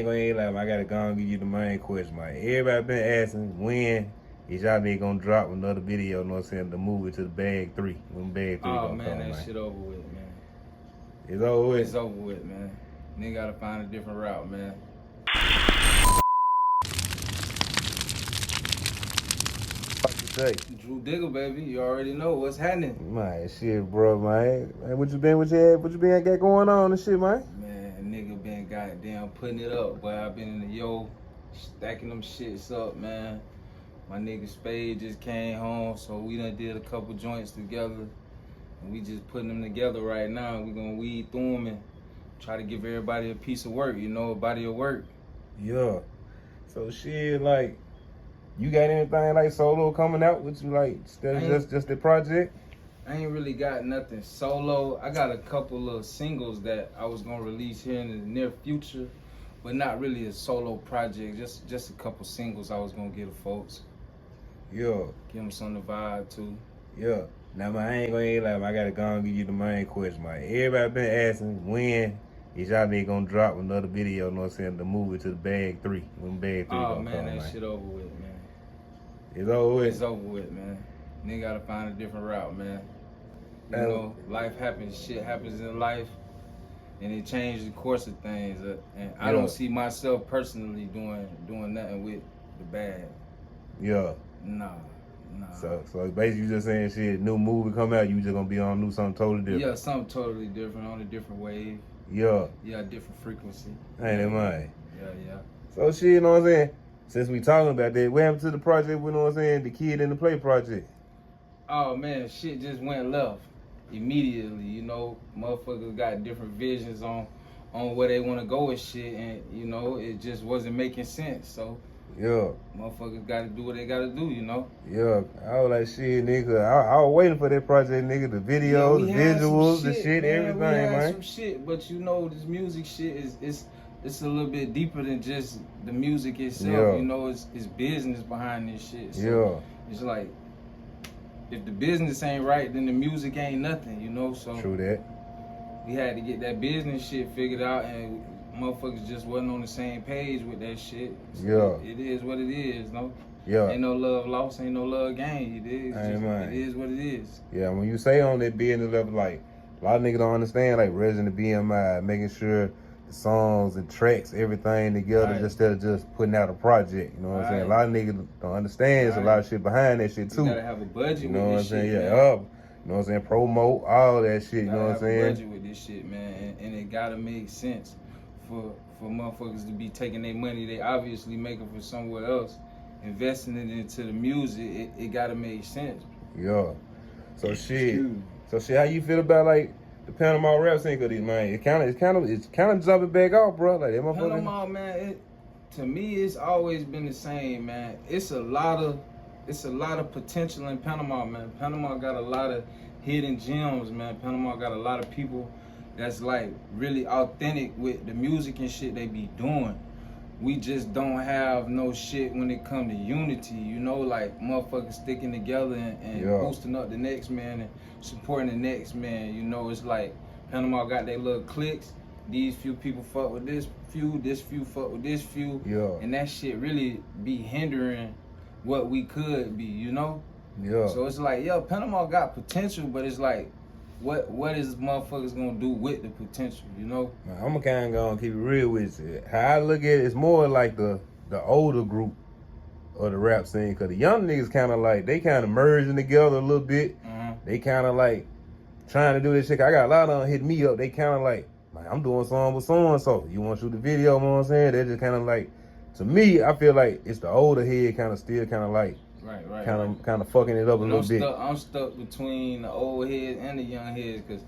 Ain't gonna lie, I gotta go and give you the main question, man. Everybody been asking when is y'all nigga gonna drop another video, you know what I'm saying, the movie to the bag 3. When bag 3 Oh gonna man, come, that man. shit over with, man. It's over with? It's over with, man. Nigga gotta find a different route, man. What you say? Drew Digga, baby, you already know what's happening. Man, shit, bro, man. What you been got going on and shit, man? Man, nigga been goddamn putting it up, but I've been in the stacking them shits up, man. My nigga Spade just came home, so we done did a couple joints together. And we just putting them together right now. We gonna weed through them and try to give everybody a piece of work, a body of work. Yeah. So shit, like, you got anything like solo coming out with you, like, just the project? I ain't really got nothing solo. I got a couple of singles that I was gonna release here in the near future, but not really a solo project. Just a couple singles I was gonna give to folks. Yeah. Give them something to vibe to. Yeah. Now, man, I ain't gonna lie, I gotta go and give you the main question, man. Everybody been asking when is y'all nigga gonna drop another video, you know what I'm saying, the movie to the bag 3. When bag 3 Oh gonna man, come, that man. shit over with, man. It's over with? It's over with, man. Nigga gotta find a different route, man. You know, life happens, shit happens in life, and it changes the course of things. And I don't see myself personally doing nothing with the bag. Yeah. Nah. So basically you just saying shit, new movie come out, you just gonna be on something totally different. Yeah, something totally different, on a different wave. Yeah. Yeah, different frequency. Ain't it, man? Yeah. So shit, you know what I'm saying? Since we talking about that, what happened to the project, you know what I'm saying, the Kid in the Play project? Oh man, shit just went left immediately, Motherfuckers got different visions on where they want to go with shit, and it just wasn't making sense. So yeah, motherfuckers got to do what they got to do, Yeah, I was like, shit, nigga. I was waiting for that project, nigga. The videos, the visuals, the shit, man. everything, we had man. Some shit, but this music shit it's a little bit deeper than just the music itself. Yeah. It's business behind this shit. So yeah. It's like, if the business ain't right, then the music ain't nothing, So true that. We had to get that business shit figured out, and motherfuckers just wasn't on the same page with that shit. So it is what it is, no? Yeah. Ain't no love lost, ain't no love gained. It is what it is. Yeah, when you say on that business level, like, a lot of niggas don't understand, like, raising the BMI, making sure the songs and tracks, everything together, instead of just putting out a project. You know what I'm saying? A lot of niggas don't understand. There's a lot of shit behind that shit, too. You gotta have a budget with this shit. You know what I'm saying? Man. Yeah, up. You know what I'm saying? Promote, all that shit, you know what I'm saying? Have a budget with this shit, man. And it gotta make sense for motherfuckers to be taking their money they obviously making from somewhere else, investing it into the music. It gotta make sense. Yeah. So shit, how you feel about, like, the Panama rap scene? Cause man, it's kind of jumping back off, bro. Like that motherfucker. Panama, man. To me, it's always been the same, man. It's a lot of potential in Panama, man. Panama got a lot of hidden gems, man. Panama got a lot of people that's like really authentic with the music and shit they be doing. We just don't have no shit when it come to unity, like motherfuckers sticking together and boosting up the next man and supporting the next man. It's like Panama got their little cliques. These few people fuck with this few fuck with this few. Yeah. And that shit really be hindering what we could be, Yeah. So it's like, Panama got potential, but it's like, what is motherfuckers gonna do with the potential, Man, I'm kind of gonna keep it real with you. How I look at it's more like the older group of the rap scene, cause the young niggas kind of like, they kind of merging together a little bit. They kind of like trying to do this shit. I got a lot of them hit me up. They kind of like, I'm doing something with so-and-so. You want to shoot the video, you know what I'm saying? They just kind of like, to me, I feel like it's the older head kind of still kind of like, right. Kind of fucking it up a little bit. I'm stuck between the old heads and the young heads, because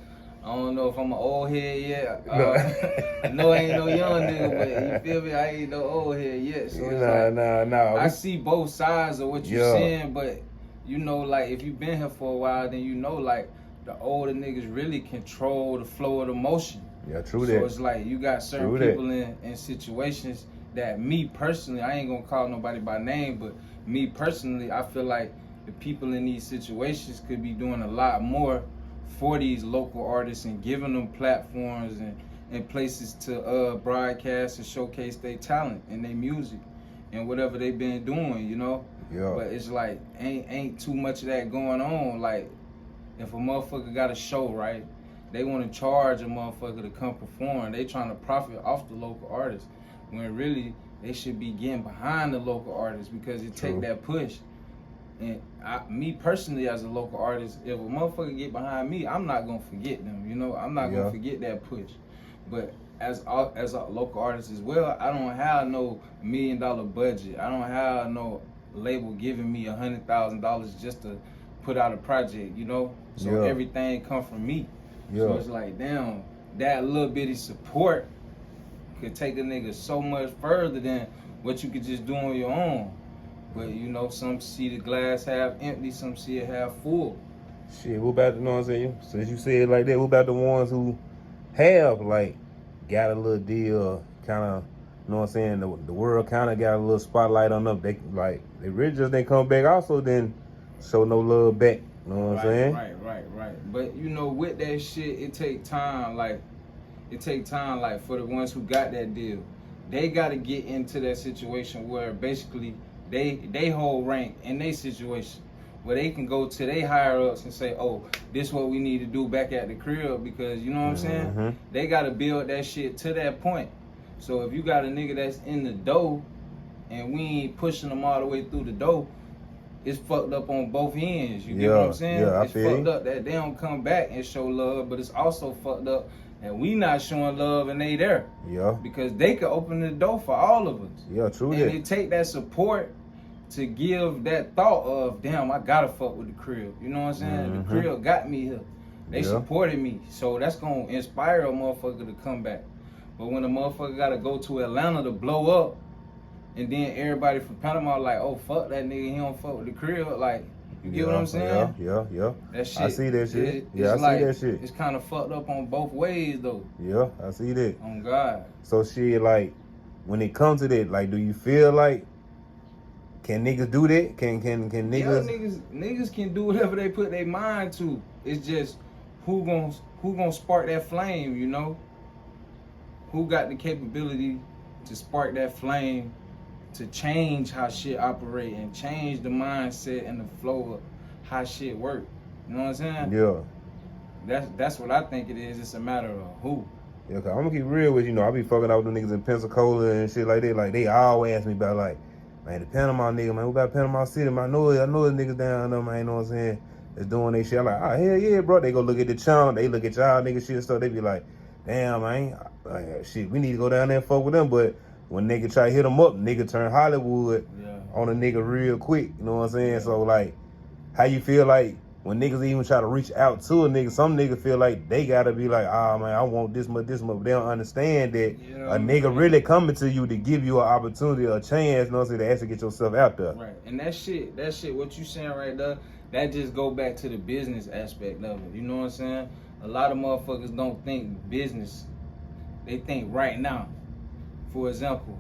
I don't know if I'm an old head yet. I know I ain't no young nigga, but you feel me? I ain't no old head yet. So nah. I see both sides of what you're saying, but like, if you've been here for a while, then like, the older niggas really control the flow of the motion. Yeah, true that. So it's like, you got certain people in situations that, me personally, I ain't gonna call nobody by name, but me personally, I feel like the people in these situations could be doing a lot more for these local artists and giving them platforms and places to broadcast and showcase their talent and their music and whatever they been doing, you know. Yeah. But it's like ain't too much of that going on. Like if a motherfucker got a show, right, they want to charge a motherfucker to come perform. They trying to profit off the local artists when really they should be getting behind the local artists because it take that push. And me personally, as a local artist, if a motherfucker get behind me, I'm not gonna forget them. You know, I'm not gonna forget that push. But as a local artist as well, I don't have no $1 million budget. I don't have no label giving me $100,000 just to put out a project. You know, so everything come from me. So it's like, damn, that little bitty support could take a nigga so much further than what you could just do on your own. But you know, some see the glass half empty, some see it half full. Shit, what about, you know what I'm saying? Since you said it like that, what about the ones who have, like, got a little deal, kind of, you know what I'm saying? The world kind of got a little spotlight on them. They really just didn't come back also, then show no love back. You know what I'm saying? Right. But you know, with that shit, it take time. Like, for the ones who got that deal, they got to get into that situation where basically they hold rank in their situation, where they can go to their higher ups and say, oh, this is what we need to do back at the crib, because you know what I'm saying? They got to build that shit to that point. So if you got a nigga that's in the dough and we ain't pushing them all the way through the dough, it's fucked up on both ends. You get what I'm saying? Yeah, it's fucked up that they don't come back and show love, but it's also fucked up that we not showing love and they there. Yeah. Because they could open the door for all of us. Yeah, true. And it take that support to give that thought of, damn, I gotta fuck with the crib. You know what I'm saying? The crib got me here. They supported me. So that's gonna inspire a motherfucker to come back. But when a motherfucker gotta go to Atlanta to blow up, and then everybody from Panama like, oh, fuck that nigga, he don't fuck with the crib. Like, you get what I'm saying? Yeah. That shit. I see that shit. I see that shit. It's kind of fucked up on both ways, though. Yeah, I see that. On God. So shit, like, when it comes to that, like, do you feel like, can niggas do that? Can niggas? Yeah, niggas can do whatever they put their mind to. It's just who gonna spark that flame, you know? Who got the capability to spark that flame to change how shit operate and change the mindset and the flow of how shit work. You know what I'm saying? Yeah. That's what I think it is. It's a matter of who. Yeah, cause I'm gonna keep real with you. Know, I be fucking out with the niggas in Pensacola and shit like that. Like, they always ask me about, like, man, the Panama nigga, man, what about Panama City? Man, I know the niggas down there, man, you know what I'm saying? That's doing they shit. I'm like, oh, hell yeah, bro. They go look at the channel, they look at y'all nigga shit and stuff. They be like, damn, man, shit, we need to go down there and fuck with them. But when nigga try to hit them up, nigga turn Hollywood on a nigga real quick. You know what I'm saying? So, like, how you feel like when niggas even try to reach out to a nigga, some niggas feel like they gotta be like, ah, man, I want this much. But they don't understand that a nigga really coming to you to give you an opportunity, a chance, you know what I'm saying, to actually get yourself out there. Right. And that shit, what you saying right there, that just go back to the business aspect of it. You know what I'm saying? A lot of motherfuckers don't think business. They think right now. For example,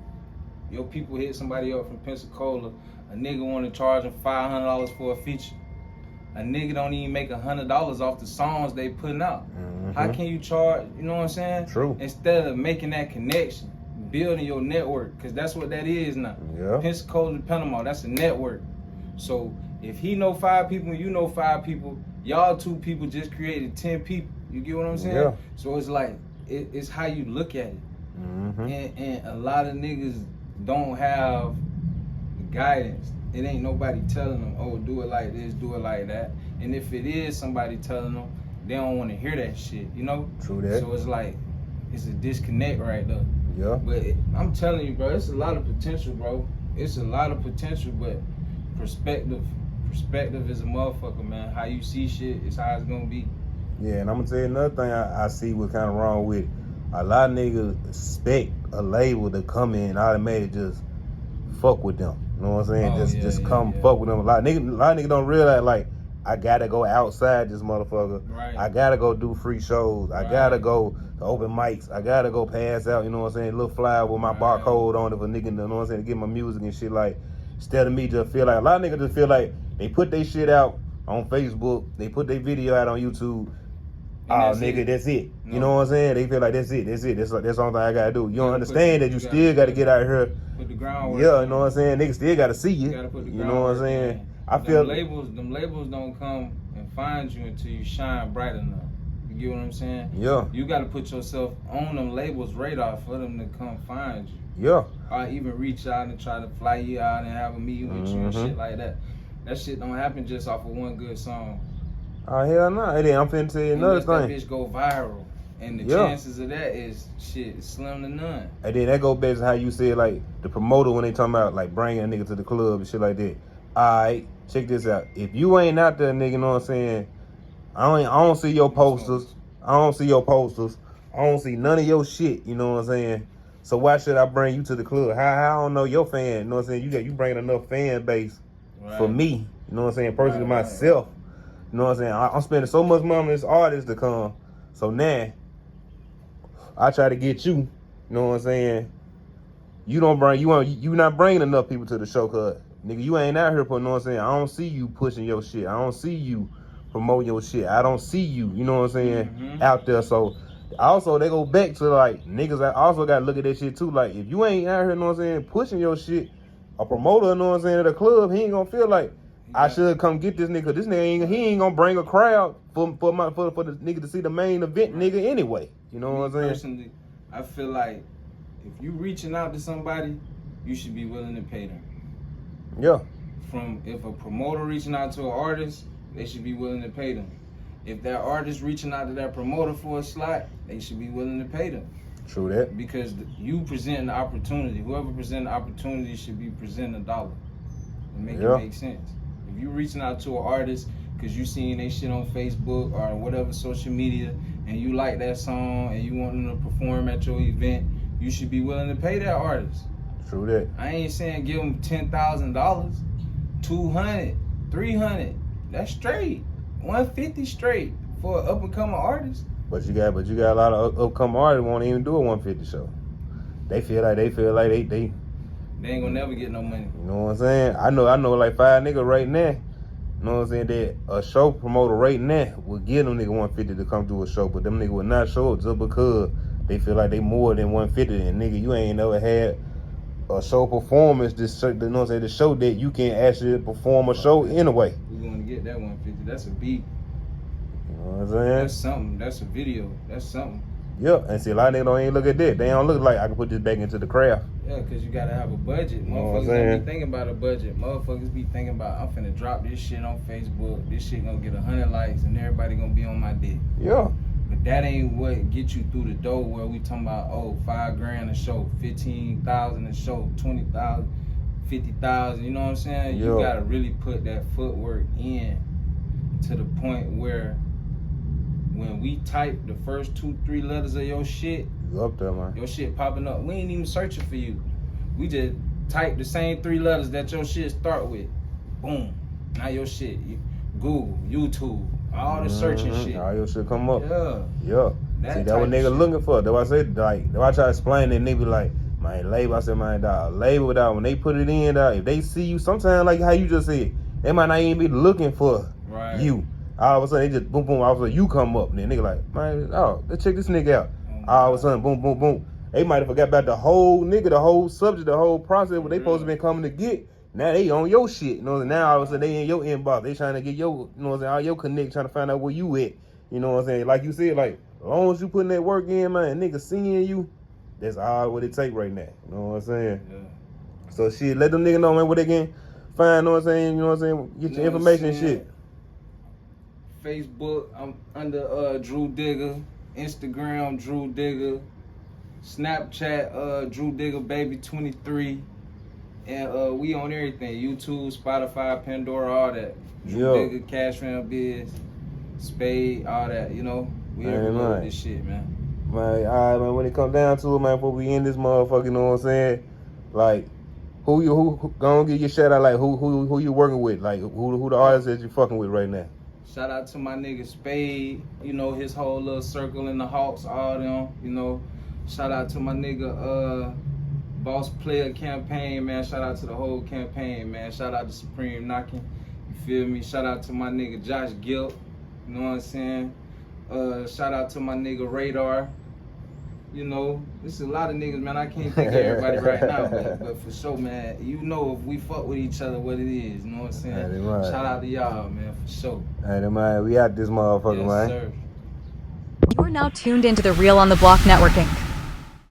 your people hit somebody up from Pensacola, a nigga want to charge them $500 for a feature. A nigga don't even make $100 off the songs they putting out. How can you charge, you know what I'm saying? True. Instead of making that connection, building your network, because that's what that is now. Yeah. Pensacola to Panama, that's a network. So if he know 5 people, you know 5 people, y'all 2 people just created 10 people. You get what I'm saying? Yeah. So it's like, it's how you look at it. And a lot of niggas don't have the guidance. It ain't nobody telling them, oh, do it like this, do it like that. And if it is somebody telling them, they don't want to hear that shit, you know? True that. So it's like, it's a disconnect right there. Yeah. But I'm telling you, bro, it's a lot of potential, bro. It's a lot of potential, but perspective is a motherfucker, man. How you see shit is how it's gonna be. Yeah, and I'm gonna tell you another thing I see what's kind of wrong with a lot of niggas expect a label to come in automatically just fuck with them. You know what I'm saying? Just come fuck with them. A lot of niggas don't realize, like, I gotta go outside this motherfucker. Right. I gotta go do free shows. I gotta go to open mics. I gotta go pass out, you know what I'm saying, a little flyer with my barcode on it for niggas, you know what I'm saying, to get my music and shit. Like, instead of me just feel like, a lot of niggas just feel like they put their shit out on Facebook, they put their video out on YouTube. oh nigga, that's it. No. You know what I'm saying? They feel like that's it. That's the only thing I gotta do. You don't understand that you still gotta get out here. Put the groundwork. Yeah, you know what I'm saying? Niggas still gotta see you. You know what I'm saying? I feel them labels don't come and find you until you shine bright enough. You get what I'm saying? Yeah. You gotta put yourself on them labels' radar for them to come find you. Yeah. Or even reach out and try to fly you out and have a meeting with you and shit like that. That shit don't happen just off of one good song. Oh hell no! And then I'm finna tell you another thing. That bitch go viral, and the chances of that is shit slim to none. And then that go back to how you said like the promoter when they talking about like bringing a nigga to the club and shit like that. Alright, check this out. If you ain't out there, nigga, know what I'm saying? I don't see your posters. I don't see your posters. I don't see none of your shit. You know what I'm saying? So why should I bring you to the club? How I don't know your fan? You know what I'm saying? You bringing enough fan base for me. You know what I'm saying? Personally, myself. You know what I'm saying? I'm spending so much money on this artist to come. So now, I try to get you. You know what I'm saying? You not bringing enough people to the show, cause nigga, you ain't out here for. You know what I'm saying? I don't see you pushing your shit. I don't see you promoting your shit. I don't see you. You know what I'm saying? Out there. So also they go back to like niggas. I also gotta look at that shit too. Like if you ain't out here, you know what I'm saying, pushing your shit, a promoter, you know what I'm saying, at a club, he ain't gonna feel like. I should come get this nigga. This nigga ain't gonna bring a crowd for the nigga to see the main event nigga anyway. You know what I'm saying? Personally, I feel like if you reaching out to somebody, you should be willing to pay them. Yeah. If a promoter reaching out to an artist, they should be willing to pay them. If that artist reaching out to that promoter for a slot, they should be willing to pay them. True that. Because you present the opportunity. Whoever present the opportunity should be presenting a dollar and make it make sense. If you reaching out to an artist because you seeing they shit on Facebook or whatever social media and you like that song and you want them to perform at your event, you should be willing to pay that artist. True that. I ain't saying give them $10,000, $200, $300. That's straight. $150 straight for an up and coming artist. But you got a lot of upcoming artists won't even do a 150 show. They feel like they They ain't gonna never get no money. You know what I'm saying? I know like 5 niggas right now. You know what I'm saying? That a show promoter right now would give them nigga 150 to come do a show, but them nigga would not show up just because they feel like they more than 150. And nigga, you ain't never had a show performance you know what I'm saying, to show that you can actually perform a show anyway. We gonna get that 150. That's a beat. You know what I'm saying? That's something. That's a video. That's something. Yeah, and see, a lot of niggas don't even look at that. They don't look like I can put this back into the craft. Yeah, because you got to have a budget. You know Motherfuckers don't be thinking about a budget. Motherfuckers be thinking about, I'm finna drop this shit on Facebook. This shit gonna get 100 likes and everybody gonna be on my dick. Yeah. But that ain't what get you through the door where we talking about, oh, $5,000 a show, 15,000 a show, 20,000, 50,000. You know what I'm saying? Yeah. You got to really put that footwork in to the point where when we type the first 2-3 letters of your shit, you up there, man. Your shit popping up. We ain't even searching for you. We just type the same 3 letters that your shit start with. Boom. Now your shit. Google, YouTube, all the searching shit. All your shit come up. Yeah. Yeah. See, that's what niggas looking for. That's why I say, like, that's why I try to explain it, and they be like, man, label. I said, man, dog, label, dog. When they put it in, dog, if they see you, sometimes, like how you just said, they might not even be looking for you. All of a sudden, they just boom, boom. All of a sudden, you come up, and then nigga like, man, oh, let's check this nigga out. All of a sudden, boom, boom, boom. They might have forgot about the whole nigga, the whole subject, the whole process what they supposed to been coming to get. Now they on your shit, you know. Now all of a sudden they in your inbox. They trying to get your, you know what I'm saying, all your connect, trying to find out where you at. You know what I'm saying? Like you said, like as long as you putting that work in, man, nigga seeing you, that's all what it take right now. You know what I'm saying? Yeah. So shit, let them niggas know, man, where they can find. You know what I'm saying? You know what I'm saying? Get your information and shit. Facebook, I'm under Drew Digga. Instagram, Drew Digga. Snapchat, Drew Digga Baby 23. And we on everything. YouTube, Spotify, Pandora, all that. Drew Digga, Cash Round Biz, Spade, all that, you know. We everywhere with this shit, man. Man, all right, man, when it come down to it, man, before we end this motherfucker, you know what I'm saying? Like, who gonna give you a shout out, like, who you working with? Like, who the artists that you fucking with right now? Shout out to my nigga Spade, you know, his whole little circle in the Hawks, all them, you know. Shout out to my nigga, Boss Player Campaign, man. Shout out to the whole campaign, man. Shout out to Supreme Knocking, you feel me? Shout out to my nigga Josh Gilt, you know what I'm saying? Shout out to my nigga Radar. You know, there's a lot of niggas, man. I can't think of everybody right now, but for sure, man. You know, if we fuck with each other, what it is. You know what I'm saying? Right. Shout out to y'all, man, for sure. Hey, man, we out this motherfucker, Yes, man. sir. You're now tuned into the Real on the Block Networking.